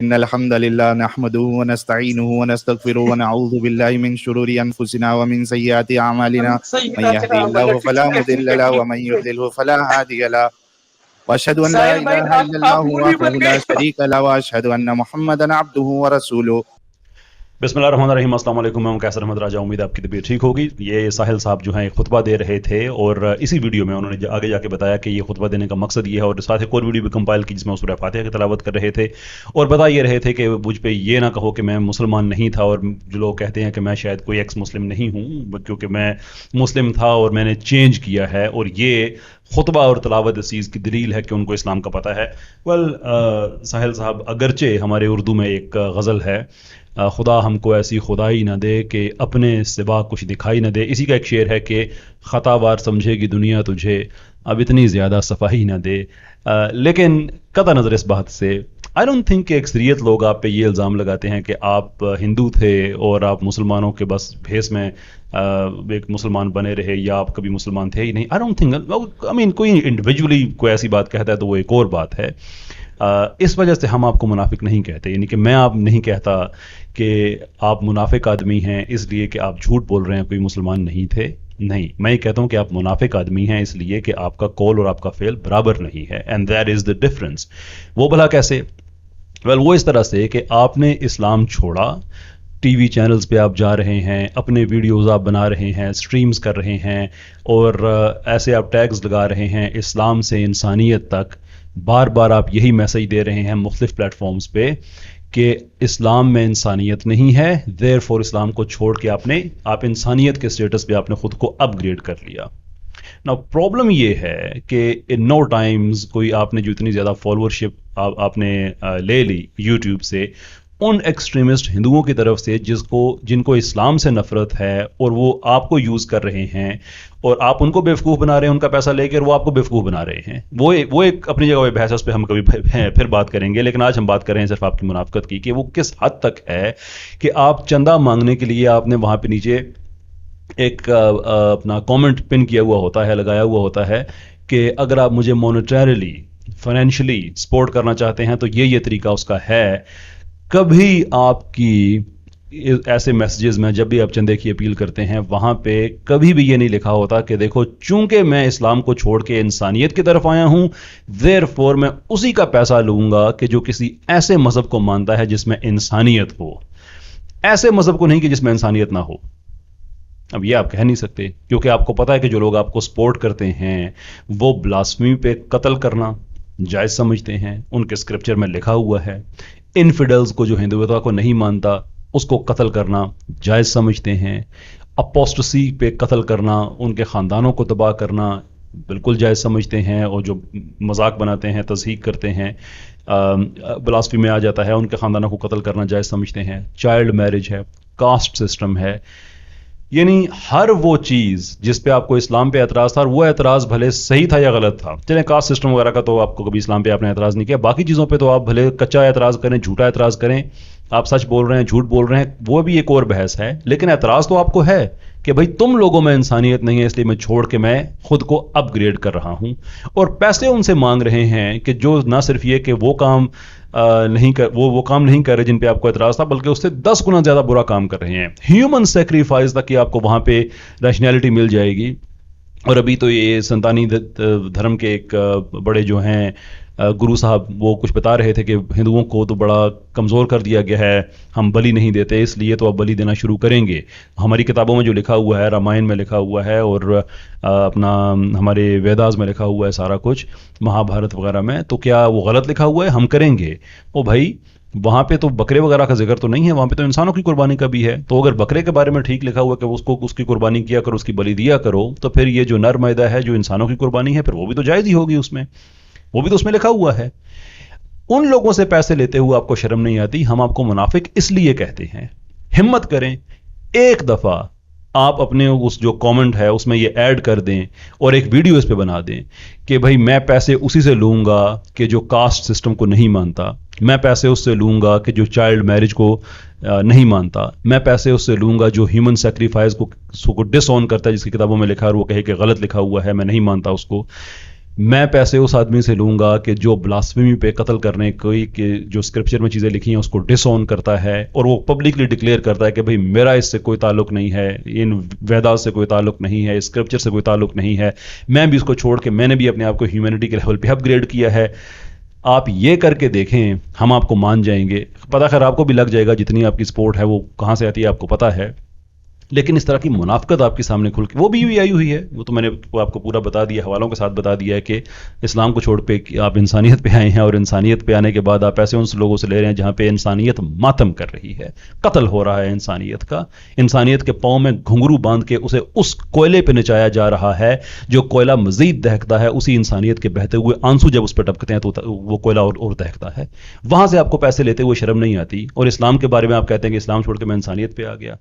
إن الحمد لله نحمده ونستعينه ونستغفره ونعوذ بالله من شرور أنفسنا ومن سيئات أعمالنا من يهده الله فلا مضل له ومن يضلل فلا هادي له وأشهد أن لا إله إلا الله وحده لا شريك له وأشهد أن محمدا عبده ورسوله. बिस्मिल्लाहिर्रहमानिर्रहीम। अस्सलाम वालेकुम। मैं कैसर अहमद राजा। उम्मीद आपकी तबीयत ठीक होगी। ये साहिल साहब जो हैं खुतबा दे रहे थे और इसी वीडियो में उन्होंने आगे जाके बताया कि ये खुतबा देने का मकसद ये है, और साथ एक और वीडियो भी कंपाइल की जिसमें सूरह फातिहा की तिलावत कर रहे थे और बता ये रहे थे कि मुझ पे ये ना कहो कि मैं मुसलमान नहीं था, और जो लोग कहते हैं कि मैं शायद कोई एक्स मुस्लिम नहीं हूँ क्योंकि मैं मुस्लिम था और मैंने चेंज किया है, और ये खुतबा और तलावत इस चीज़ की दलील है कि उनको इस्लाम का पता है। साहिल साहब, अगरचे हमारे उर्दू में एक गज़ल है, खुदा हमको ऐसी खुदाई न दे कि अपने सिवा कुछ दिखाई न दे। इसी का एक शेर है कि ख़तावार समझेगी दुनिया तुझे, अब इतनी ज़्यादा सफाई न दे। लेकिन कतई नज़र इस बात से आई डोंट थिंक कि अक्सरियत लोग आप पे ये इल्ज़ाम लगाते हैं कि आप हिंदू थे और आप मुसलमानों के बस भेस में एक मुसलमान बने रहे, या आप कभी मुसलमान थे ही नहीं। I don't think, I mean कोई इंडिविजुअली कोई ऐसी बात कहता है तो वो एक और बात है। इस वजह से हम आपको मुनाफिक नहीं कहते, यानी कि मैं आप नहीं कहता कि आप मुनाफिक आदमी हैं इसलिए कि आप झूठ बोल रहे हैं कोई मुसलमान नहीं थे। नहीं, मैं ये कहता हूँ कि आप मुनाफिक आदमी हैं इसलिए कि आपका कौल और आपका फेल बराबर नहीं है, and that is the difference. वो भला कैसे? वो इस तरह से कि आपने इस्लाम छोड़ा, टीवी चैनल्स पे आप जा रहे हैं, अपने वीडियोस आप बना रहे हैं, स्ट्रीम्स कर रहे हैं, और ऐसे आप टैग्स लगा रहे हैं इस्लाम से इंसानियत तक। बार बार आप यही मैसेज दे रहे हैं मुख्तलिफ प्लेटफॉर्म्स पे कि इस्लाम में इंसानियत नहीं है, देयरफॉर इस्लाम को छोड़ के आप इंसानियत के स्टेटस पे आपने खुद को अपग्रेड कर लिया। नाउ प्रॉब्लम ये है कि इन नो टाइम्स कोई आपने जो इतनी ज़्यादा फॉलोअरशिप आपने ले ली यूट्यूब से, उन एक्सट्रीमिस्ट हिंदुओं की तरफ से जिनको इस्लाम से नफरत है और वो आपको यूज़ कर रहे हैं और आप उनको बेवकूफ़ बना रहे हैं उनका पैसा लेकर, वो आपको बेवकूफ़ बना रहे हैं। वो एक अपनी जगह बहस है, उस पर हम कभी फिर बात करेंगे। लेकिन आज हम बात कर रहे हैं सिर्फ आपकी मुनाफिकत की, कि वो किस हद तक है कि आप चंदा मांगने के लिए आपने वहाँ पे नीचे एक अपना कमेंट पिन किया हुआ होता है, लगाया हुआ होता है कि अगर आप मुझे मॉनेटरीली फाइनेंशियली सपोर्ट करना चाहते हैं तो ये तरीका उसका है। कभी आपकी ऐसे मैसेजेस में जब भी आप चंदे की अपील करते हैं वहाँ पे कभी भी ये नहीं लिखा होता कि देखो चूंकि मैं इस्लाम को छोड़ के इंसानियत की तरफ आया हूँ, देयरफॉर मैं उसी का पैसा लूँगा कि जो किसी ऐसे मज़हब को मानता है जिसमें इंसानियत हो, ऐसे मज़हब को नहीं कि जिसमें इंसानियत ना हो। अब ये आप कह नहीं सकते क्योंकि आपको पता है कि जो लोग आपको सपोर्ट करते हैं वो ब्लास्फेमी पे कत्ल करना जायज़ समझते हैं, उनके स्क्रिप्चर में लिखा हुआ है। इनफिडल्स को, जो हिंदुत्व को नहीं मानता, उसको कत्ल करना जायज़ समझते हैं। अपोस्टेसी पे कत्ल करना, उनके ख़ानदानों को तबाह करना बिल्कुल जायज़ समझते हैं, और जो मजाक बनाते हैं, तज़हीक करते हैं, ब्लास्फेमी में आ जाता है, उनके ख़ानदानों को कत्ल करना जायज़ समझते हैं। चाइल्ड मैरिज है, कास्ट सिस्टम है, यानी हर वो चीज़ जिस पे आपको इस्लाम पे एतराज़ था, और वो एतराज़ भले सही था या गलत था, चलें कास्ट सिस्टम वगैरह का तो आपको कभी इस्लाम पे आपने एतराज़ नहीं किया, बाकी चीज़ों पे तो आप भले कच्चा एतराज़ करें, झूठा एतराज़ करें, आप सच बोल रहे हैं, झूठ बोल रहे हैं, वो भी एक और बहस है। लेकिन एतराज़ तो आपको है कि भाई तुम लोगों में इंसानियत नहीं है, इसलिए मैं छोड़ के मैं खुद को अपग्रेड कर रहा हूँ, और पैसे उनसे मांग रहे हैं कि जो ना सिर्फ ये कि वो काम वो काम नहीं कर रहे जिन पे आपको एतराज़ था, बल्कि उससे 10 गुना ज़्यादा बुरा काम कर रहे हैं। ह्यूमन सेक्रीफाइस तक कि आपको वहाँ पे रैशनैलिटी मिल जाएगी। और अभी तो ये संतानी धर्म के एक बड़े जो हैं गुरु साहब, वो कुछ बता रहे थे कि हिंदुओं को तो बड़ा कमज़ोर कर दिया गया है, हम बलि नहीं देते, इसलिए तो अब बलि देना शुरू करेंगे। हमारी किताबों में जो लिखा हुआ है, रामायण में लिखा हुआ है, और अपना हमारे वेदास में लिखा हुआ है सारा कुछ, महाभारत वगैरह में, तो क्या वो गलत लिखा हुआ है? हम करेंगे। ओ भाई, वहाँ पे तो बकरे वगैरह का जिक्र तो नहीं है, वहाँ पे तो इंसानों की कुर्बानी का भी है। तो अगर बकरे के बारे में ठीक लिखा हुआ कि उसको उसकी कुर्बानी किया करो, उसकी बलि दिया करो, तो फिर ये जो नर मैदा है जो इंसानों की कुर्बानी है, फिर वो भी तो जायज़ ही होगी, उसमें वो भी तो उसमें लिखा हुआ है। उन लोगों से पैसे लेते हुए आपको शर्म नहीं आती? हम आपको मुनाफिक इसलिए कहते हैं। हिम्मत करें, एक दफ़ा आप अपने उस जो कमेंट है उसमें ये ऐड कर दें और एक वीडियो इस पे बना दें कि भाई मैं पैसे उसी से लूँगा कि जो कास्ट सिस्टम को नहीं मानता, मैं पैसे उससे लूँगा कि जो चाइल्ड मैरिज को नहीं मानता, मैं पैसे उससे लूँगा जो ह्यूमन सेक्रीफाइस को डिसऑन करता है, जिसकी किताबों में लिखा है और वो कहे कि गलत लिखा हुआ है, मैं नहीं मानता उसको। میں پیسے اس آدمی سے لوں گا کہ جو بلاسفیمی پہ قتل کرنے کوئی کہ جو اسکرپچر میں چیزیں لکھی ہیں اس کو ڈس آن کرتا ہے اور وہ پبلکلی ڈکلیئر کرتا ہے کہ بھئی میرا اس سے کوئی تعلق نہیں ہے، ان ویدا سے کوئی تعلق نہیں ہے، اسکرپچر سے کوئی تعلق نہیں ہے، میں بھی اس کو چھوڑ کے میں نے بھی اپنے آپ کو ہیومینٹی کے لیول پہ اپ گریڈ کیا ہے، آپ یہ کر کے دیکھیں، ہم آپ کو مان جائیں گے۔ پتہ خیر آپ کو بھی لگ جائے گا جتنی آپ کی سپورٹ ہے وہ کہاں سے آتی ہے آپ کو پتہ ہے، لیکن اس طرح کی منافقت آپ کے سامنے کھل کے وہ بھی آئی ہوئی ہے، وہ تو میں نے آپ کو پورا بتا دیا، حوالوں کے ساتھ بتا دیا ہے کہ اسلام کو چھوڑ پہ آپ انسانیت پہ آئے ہیں، اور انسانیت پہ آنے کے بعد آپ ایسے ان لوگوں سے لے رہے ہیں جہاں پہ انسانیت ماتم کر رہی ہے، قتل ہو رہا ہے انسانیت کا، انسانیت کے پاؤں میں گھنگرو باندھ کے اسے اس کوئلے پہ نچایا جا رہا ہے جو کوئلہ مزید دہکتا ہے، اسی انسانیت کے بہتے ہوئے آنسو جب اس پہ ٹپکتے ہیں تو وہ کوئلہ اور دہکتا ہے، وہاں سے آپ کو پیسے لیتے ہوئے شرم نہیں آتی، اور اسلام کے بارے میں آپ کہتے ہیں کہ اسلام چھوڑ کے میں انسانیت پہ آ گیا۔